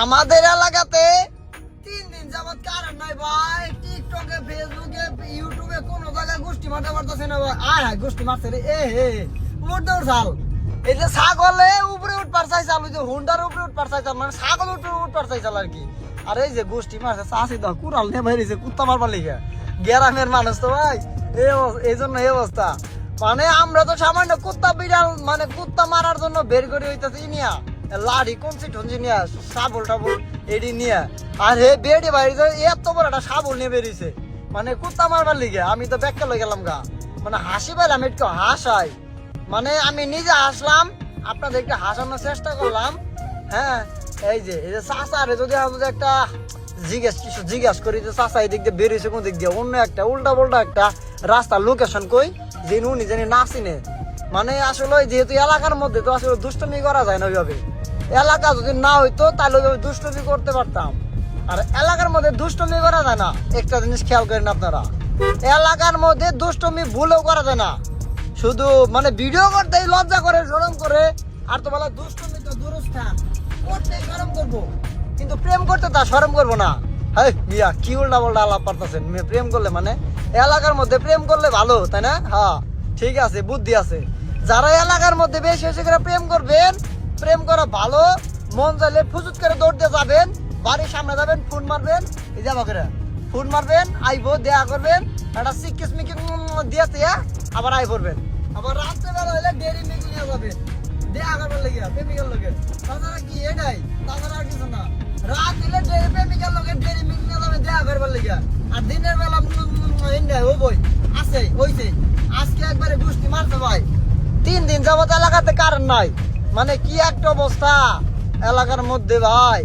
আমাদের এলাকাতে 3 দিন যাবত কারেন্ট নাই ভাই। টিকটকে, ফেসবুকে, ইউটিউবে কোন জায়গায় গোষ্ঠী মারতে পারতেছে না ভাই। আয় গোষ্ঠী মারছে রে। উঠতে চাল এই যে ছাগলে উপরে উঠবার চাইছাল, ওই যে হুন্ডার উপরে উঠবার চাইছাল, মানে ছাগল উপরে উঠবার চাইছাল আর কি। আর এই যে গোষ্ঠী মারছে চাষি দাও কুড়াল নিয়ে বাইরেছে কুত্তা মারবার লিখে। গ্রামের মানুষ তো ভাই এই জন্য এই অবস্থা। মানে আমরা তো সামান্য কুত্তা বিড়াল মানে কুত্তা মারার জন্য বের করে হইতেছি নিয়া লাড়ি কমছি ঠনছি নিয়া শাবল টাবল এডি নিয়া। আর হে বেড়ে বাইরে এত বড় একটা শাবল নিয়ে বেরিয়েছে মানে কুত্তা মারবার লিগে। আমি তো ব্যাখ্যা লই গেলাম গা, মানে হাসি পাইলাম, একটু হাসাই, মানে আমি নিজে হাসলাম, আপনাদের একটু হাসানোর চেষ্টা করলাম। হ্যাঁ এই যে চাষারে যদি আমাদের একটা জিজ্ঞেস করি যে চাষা এই দিক দিয়ে বেরিয়েছে কোন দিক দিয়ে, অন্য একটা উল্টা পাল্টা একটা রাস্তার লোকেশন কই যে উনি জানি না চিনে। মানে আসলে যেহেতু এলাকার মধ্যে তো আসলে দুষ্টমি করা যায় না ওইভাবে। এলাকা যদি না হইতো তাহলে ওইভাবে দুষ্টমি করতে পারতাম। আর এলাকার মধ্যে দুষ্টমি করা যায় না, একটা জিনিস খেয়াল করেন আপনারা, এলাকার মধ্যে দুষ্টমি ভুলেও করা যায় না। শুধু মানে ভিডিও করতেই লজ্জা করে শরম করে। আর তো বলা দুষ্টমি তো দূরস্থান, করতে শরম করবো কিন্তু প্রেম করতে তা শরম করবো না। হ্যাঁ মিয়া কি উল্টা পাল্টা আলাপ পারতেছেন। প্রেম করলে মানে এলাকার মধ্যে প্রেম করলে ভালো, তাই না? হ্যাঁ ঠিক আছে, বুদ্ধি আছে। যারা এলাকার মধ্যে বেশি বেশি করে প্রেম করবেন, প্রেম করা ভালো। মন চাইলে ফুজুত করে দৌড় দিয়ে যাবেন, বাড়ির সামনে যাবেন, ফোন মারবেন, এই যাবা করে ফোন মারবেন, আইবো দেয়া করবেন, একটা সিকিস মিকি দিয়েছে আবার আই করবেন। আবার রাত্রেবেলা হইলে ডেরি মিকি নিয়ে যাবেন দেয়া করবার লেগে প্রেমিকার লোকের। তাছাড়া কি এটাই, তাছাড়া আর কিছু না। রাত দিলে প্রেমিকার লোকের ডেরি মিকি নিয়ে যাবেন দেয়া করবার লেগে। আর দিনের বেলা ও বই আছে হইছে। আজকে একবারে গোষ্ঠী মারতে ভাই। 3 দিন যাবত এলাকাতে কারেন্ট নাই, মানে কি একটা অবস্থা এলাকার মধ্যে ভাই।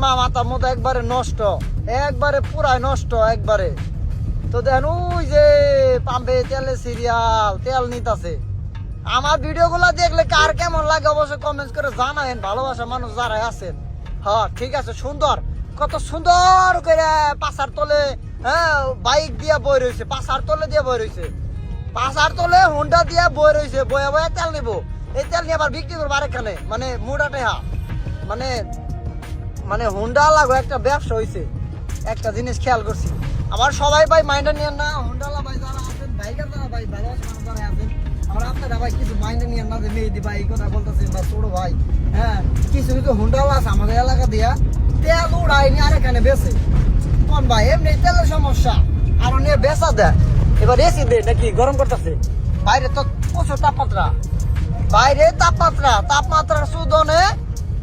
মাথার মতো একবারে নষ্ট, একবারে পুরাই নষ্ট একবারে। তো দেখেন ওই যে পাম্পে তেলে সিরিয়াল তেল নিতেছে। আমার ভিডিও গুলা দেখলে কার কেমন লাগে অবশ্যই কমেন্ট করে জানাবেন, ভালোবাসা মানুষ যারা আছেন। হ্যাঁ ঠিক আছে, সুন্দর, কত সুন্দর করে পাশার তলে বাইক দিয়া বই রয়েছে, পাশার তলে দিয়ে বই রয়েছে, পাশার তলে হুন্ডা দিয়া বই রয়েছে, বয়ে বয়ে তেল নিবো। এই তেল নিয়ে আবার বিক্রি করবো আরেকখানে, মানে মোটাটে মানে মানে হুন্ডা লাগো একটা ব্যবসা হয়েছে। একটা জিনিস খেয়াল করছি, আমার সবাই ভাই মাইন্ডে নিয়েন না, হুন্ডালা ভাই যারা আছেন, বাইকার যারা ভাই ভালোবাসা মানুষ যারা আছেন, আমার আপনারা ভাই কিছু মাইন্ডে নিয়েন না যে মেয়েদি ভাই কথা বলতেছেন বা ছোট ভাই। হ্যাঁ কিছু কিছু হুন্ডালা আছে আমাদের এলাকা দিয়া তেল উড়াইনি আর এখানে বেছে কোন ভাই এমনি তেলের সমস্যা আর নিয়ে বেচা দেয়। এবার এসি দেয় নাকি গরম করতেছে, বাইরে তো প্রচুর তাপমাত্রা, বাইরে তাপমাত্রার সুদনে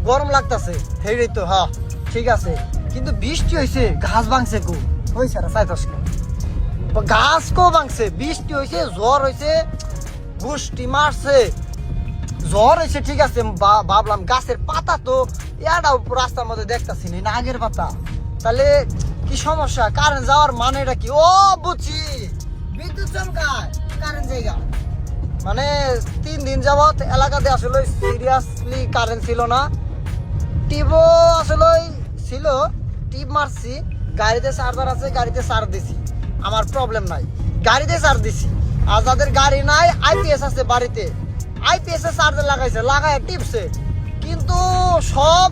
গরম লাগতেছে। হেই তো হ্যাঁ ঠিক আছে, কিন্তু বৃষ্টি হয়েছে, ঘাস ভাঙছে কো হয়েছে না গাছ কো ভাঙছে, বৃষ্টি হয়েছে, জ্বর হয়েছে, গোষ্ঠী মারছে, জ্বর হয়েছে ঠিক আছে। ভাবলাম গাছের পাতা তো এটাও রাস্তার মধ্যে দেখতেছি না, আগের পাতা, তাহলে কি সমস্যা? কারেন্ট যাওয়ার মানেটা কি? ও বুঝছি, বিদ্যুৎ চমকায় কারেন্ট জায়গা। মানে 3 দিন যাবত এলাকাতে আসলে সিরিয়াসলি কারেন্ট ছিল না। টিপও আসলে ছিল, টিপ মারছি, গাড়িতে চার্জার আছে, গাড়িতে চার্জ দিছি, আমার প্রবলেম নাই, গাড়িতে চার্জ দিছি। আর যাদের গাড়ি নাই আইপিএস আছে বাড়িতে, আইপিএস এর চার্জার লাগাইছে, লাগায় টিপছে, কিন্তু সব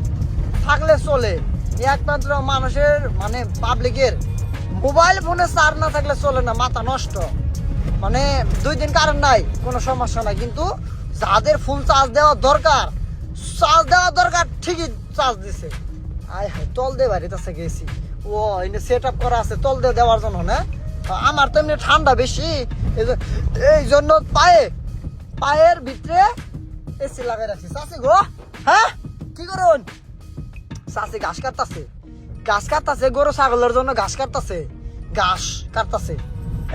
থাকলে চলে। একমাত্র মানুষের মানে পাবলিকের মোবাইল ফোনে চার্জ না থাকলে চলে না, মাথা নষ্ট। মানে 2 দিন কারেন্ট নাই কোনো সমস্যা নাই, কিন্তু যাদের ফোন চার্জ দেওয়া দরকার ঠিকই চার্জ দিছে। আয় হায় তল দিয়ে বাড়িতে কাছে গেছি, ও এনে সেট আপ করা আছে তল দিয়ে দেওয়ার জন্য না। আমার তো এমনি ঠান্ডা বেশি, এই জন্য পায়ের ভিতরে এসি লাগাই রাখছি। চাষি গো হ্যাঁ কি করুন? চাষি ঘাস কাটতাছে, গরু ছাগলের জন্য ঘাস কাটতাছে।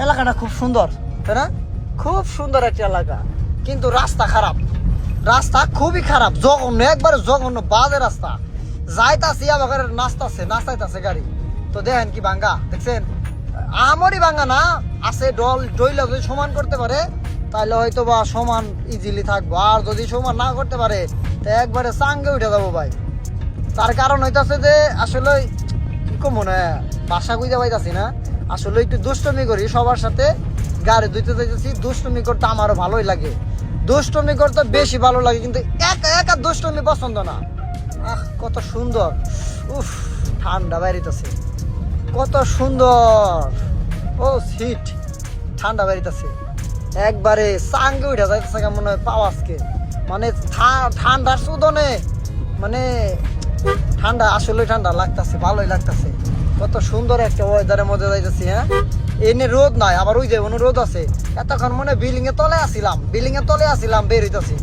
এলাকাটা খুব সুন্দর, তাই না? খুব সুন্দর একটা এলাকা, কিন্তু রাস্তা খারাপ, রাস্তা খুবই খারাপ, জঘন্য, একবারে জঘন্য বাজে রাস্তা। যাইতাছি আবার নাস্তাইতাছে গাড়ি, তো দেখেন কি ভাঙ্গা দেখছেন? আমারই ভাঙ্গা না, আছে ডইলা যদি সমান করতে পারে তাহলে হয়তো বা সমান ইজিলি থাকবো, আর যদি সমান না করতে পারে তো একবারে চাঙ্গে উঠে যাবো ভাই। তার কারণ হইতাছে যে আসলে কি কম মনে হয় বাসা গুইজা পাইতাছি না, আসলে একটু দুষ্টমি করি সবার সাথে, গাড়ি ধুইতে যাইতেছি, দুষ্টমি করতে আমারও ভালোই লাগে, দুষ্টমি করতে বেশি ভালো লাগে, কিন্তু একা দুষ্টমি পছন্দ না। কত সুন্দর, উফ ঠান্ডা বাইরিতেছে, কত সুন্দর, ও সিট ঠান্ডা বাইরিতেছে, একবারে চাঙ্গে উঠে যাইতেছে মনে হয় পাও আজকে, মানে ঠান্ডার সুদনে, মানে ঠান্ডা আসলে ঠান্ডা লাগতেছে, ভালোই লাগতেছে, কত সুন্দর একটা ওয়েদারের মধ্যে যাইতেছি। হ্যাঁ এনে রোদ নাই, আবার ওই যে রোদ আছে, এতক্ষণ মনে বিল্ডিং এর তলে আসিলাম বের হইতেছি,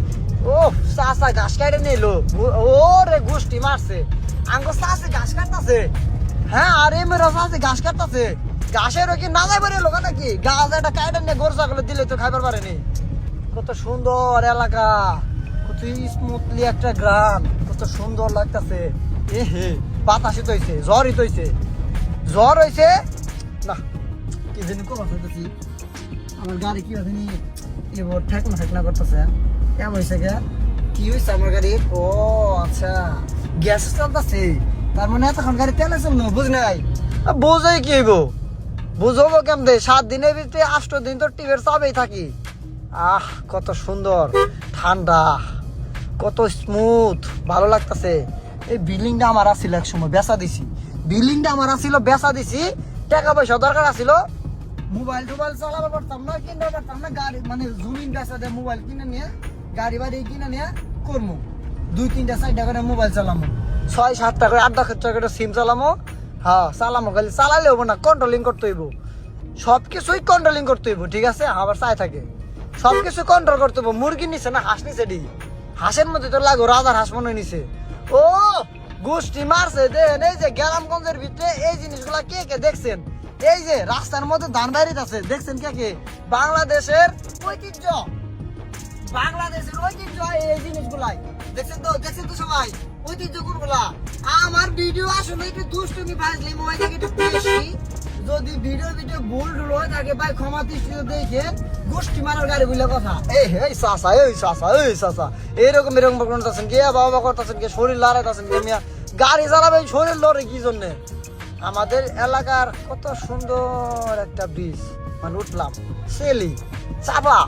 ও চাষা ঘাস কাটে নিলো, ওরে গোষ্ঠী মারছে, আঙ্গ চাষে ঘাস কাটতেছে, হ্যাঁ আর এমরা চাষে ঘাস কাটতেছে, ঘাসের কি না যাই বেরিয়ে লোক নাকি, গাছ একটা কাটে নিয়ে গরু ছাগলে দিলে তো খাইবার পারেনি। কত সুন্দর এলাকা, কত স্মুথলি একটা গ্রাম, কত সুন্দর লাগতেছে, এ হে বাতাসি তৈছে, জ্বর হইছে না, কি জানি কবার হইতেছি, আমার গাড়ি কি জানি এবার ঠেকনা করতেছে, কেমন হয়েছে গে, কি হয়েছে আমার গাড়ি, ও আচ্ছা গ্যাস চলতেছে, তার মানে এতক্ষণ গাড়ি তেলে চললো, বুঝ নাই, বোঝাই কি হইব, বুঝবো কেমন 7 দিনের ভিতরে 8 দিন তো টিভের চাপেই থাকি। কত সুন্দর ঠান্ডা, কত স্মুথ, ভালো লাগতেছে। এই বিল্ডিংটা আমার আসছিল এক সময়, বেচা দিছি, টাকা পয়সা দরকার আছিল, মোবাইল টোবাইল চালাবার পারতাম না, কিনতে পারতাম না, গাড়ি মানে জমিন বেচা দিয়ে মোবাইল কিনে নিয়ে গাড়ি বাড়ি কিনে নিয়ে করবো, 2-3টা 4টা করে মোবাইল চালামো, 6-7টা করে 8টা খরচা করে সিম চালামো, হ্যাঁ চালামো, খালি চালালে হবো না, কন্ট্রোলিং করতে হইব, সবকিছুই কন্ট্রোলিং করতে হইব, ঠিক আছে, আবার চাই থাকে সবকিছু কন্ট্রোল করতে হইব। মুরগি নিছে না হাঁস নিছে, ডি হাঁসের মধ্যে তো লাগো রাজার হাঁস মনে নিছে, ও গোষ্ঠী মারছে দেন। এই যে গ্রামগঞ্জের ভিতরে এই জিনিসগুলা কে কে দেখছেন, এই যে রাস্তার মধ্যে ধান বাড়িতে আছে দেখছেন কে কে, বাংলাদেশের ঐতিহ্য এই জিনিসগুলাই দেখছেন তো সবাই, ঐতিহ্য কোনগুলা। আমার ভিডিও আসলে একটু দুষ্টুমি ফাজলি মোবাইল থেকে একটু বেশি, যদি ভিডিও ভুল হয়ে থাকে ভাই ক্ষমা দৃষ্টিতে দেখেন, গোষ্ঠী মারার গাড়ি বলে কথা, এই চাচা এরকম করতেছেন কে, বাবা করতেছেন কে, শরীর লড়াইতেছেন কে, মিয়া গাড়ি চালাবে শরীর লড়ে কি জন্যে। আমাদের এলাকার কত সুন্দর একটা ব্রিজ, মানে উঠলাম সেলি চাপা,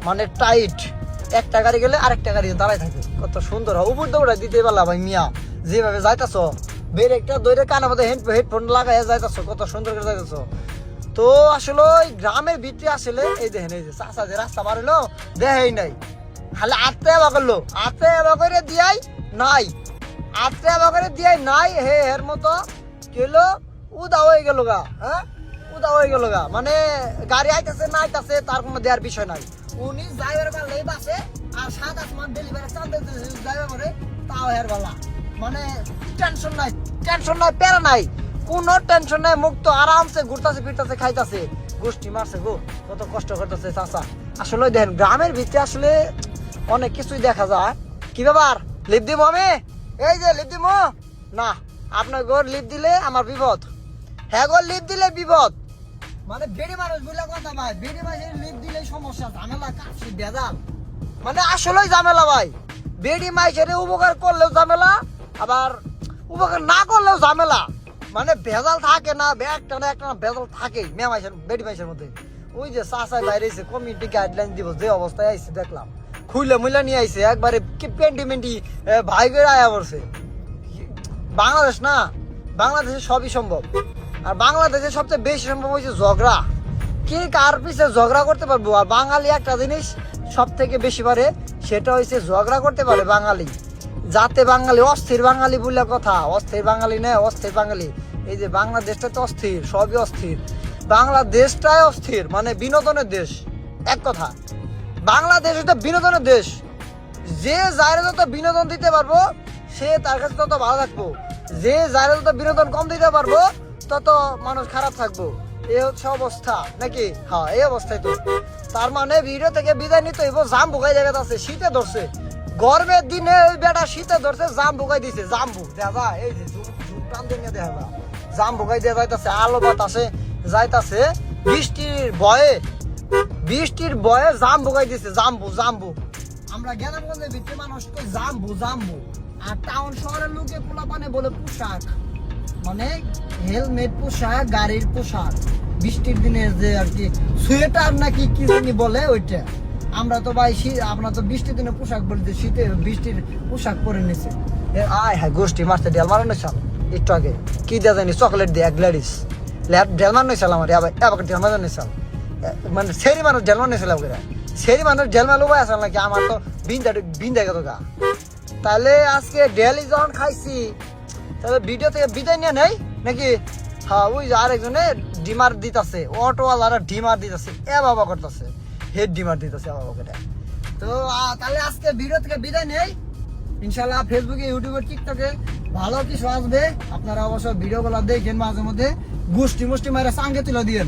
মানে টাইট, একটা গাড়ি গেলে আরেকটা গাড়ি দাঁড়ায় থাকে, কত সুন্দর উপর দৌড়া দিতে পারলা ভাই মিয়া, যেভাবে যাইতাছ ব্রেকটা ধরে কানের মধ্যে হেডফোন লাগাই যাইতাছ, কত সুন্দর করে যাইতাছ। তো আসলে ওই গ্রামের ভিতরে আসলে এই দেখেন, এই যে চাষা যে রাস্তা বার হলো দেখাই নাই, খালি আটতে এবার করলো, আটতে এবার করে দিয়াই নাই, হে এর মতো কেলো উদা হয়ে গেল গা, হ্যাঁ উদা হয়ে গেল গা, মানে গাড়ি আইতাছে না আইতাছে তার কোনো দেওয়ার বিষয় নাই, উনি ড্রাইভার পারলেই বাসে, আর 7-8 মাস ডেলিভারি চান্দে ড্রাইভার করে তাও হের বালা, মানে টেনশন নাই প্যারা নাই, কোনো টেনশন নাই, মুক্ত আরামসে ঘুরতেছে ফিরতেছে খাইতেছে, গোষ্ঠী মারছে গো, কত কষ্ট করতেছে চাচা। আসলে দেখেন গ্রামের ভিতরে আসলে অনেক কিছুই দেখা যায়। কি ব্যাপার, লিপ দিব আমি, এই যে লিপ দিব না, আপনার ঘর লিপ দিলে আমার বিপদ, হ্যাঁ গো লিপ দিলে বিপদ, মানে বেড়ি মানুষ বলে কথা ভাই, বেড়ি মানুষের লিপ দিলে সমস্যা, ঝামেলা কাশি ভেজাল, মানে আসলেই ঝামেলা ভাই, বেড়ি মাইসের উপকার করলেও ঝামেলা, আবার উপকার না করলেও ঝামেলা, মানে ভেজাল থাকে না, একটা না ভেজাল থাকেই মেয়ে মাইসের বেড়ি মাইসের মধ্যে। ওই যে চাচাই বাইরে এসে কমিটি গাইডলাইন দিব, যে অবস্থায় আইসে দেখলাম, খুইলে মুইলা নিয়ে আইসে একবারে পেন্টি ভাই করে আয়া পড়ছে। বাংলাদেশ না, বাংলাদেশে সবই সম্ভব, আর বাংলাদেশে সবচেয়ে বেশি সম্ভব হয়েছে ঝগড়া, কে কার পিছে ঝগড়া করতে পারবো, আর বাঙালি একটা জিনিস সব থেকে বেশি পারে, সেটা হয়েছে ঝগড়া করতে পারে বাঙালি, যাতে বাঙালি অস্থির বাঙালি বললে কথা, অস্থির বাঙালি না, অস্থির বাঙালি। এই যে বাংলাদেশটা তো অস্থির, সবই অস্থির, বাংলাদেশটাই অস্থির, মানে বিনোদনের দেশ, এক কথা বাংলাদেশ এটা বিনোদনের দেশ, যে যারে যত বিনোদন দিতে পারবো সে তার কাছে তত ভালো থাকবো, যে যারে যত বিনোদন কম দিতে পারবো তত মানুষ খারাপ থাকবো, এই হচ্ছে অবস্থা নাকি, হ্যাঁ এই অবস্থায় তো। তার মানে ভিডিও থেকে বিদায় নিতে হইব, জাম বুকাই জায়গাতে আছে, শীতে ধরছে, গরমের দিনে ওই বেটা শীতে ধরছে, জাম বুকাই দিছে, জাম্বু দেখা এই যে টান দিয়ে দেখা যায়, জাম বুকাই দিয়ে যাইতাছে, আলো বাতাসে যাইতাছে, বৃষ্টির ভয়ে জাম বুকাই দিছে, জাম্বু। আমরা গ্রামগঞ্জের ভিতরে মানুষ তো জাম্বু, আর টাউন শহরের লোকে পোলাপানে বলে পোশাক, মানে হেলমেট পোশাক, গাড়ির পোশাক, বৃষ্টির দিনে যে আর কি সোয়েটার নাকি কি জানি বলে ওইটা। আমরা তো ভাই আপনার তো বৃষ্টির দিনে পোশাক বলতে, শীতে বৃষ্টির পোশাক পরে নিছে। আয় হ্যাঁ গোষ্ঠী মারতে ডেল মারানো চাল একটু আগে কি দেওয়া জানি চকলেট দিয়ে এক লেডিস ডেল মারানো চাল আমার এবার ডেল মারানো চাল মানে সেরি মানুষ ডেল মারানো চাল ওকে সেরি মানুষ ডেল মারলো ভাই আসল নাকি আমার তো বিন্দা গেত গা। তাহলে আজকে ডেলি যখন খাইছি তাহলে ভিডিও থেকে বিদায় নিয়ে নেই নাকি? হ্যাঁ ওই যে আরেকজনে ডিমার দিতেছে অটোওয়ালারা ডিমার দিতেছে এ বাবা করতেছে হেড ডিমার দিতেছে বাবাকে। তো তাহলে আজকে ভিডিও থেকে বিদায় নেই। ইনশাল্লাহ ফেসবুকে ইউটিউবে টিকটকে ভালো কিছু আসবে, আপনারা অবশ্যই ভিডিওগুলো দেখেন, মাঝে মধ্যে গোষ্ঠী মুষ্টি মারে সাঙ্গে তুলে দিয়েন।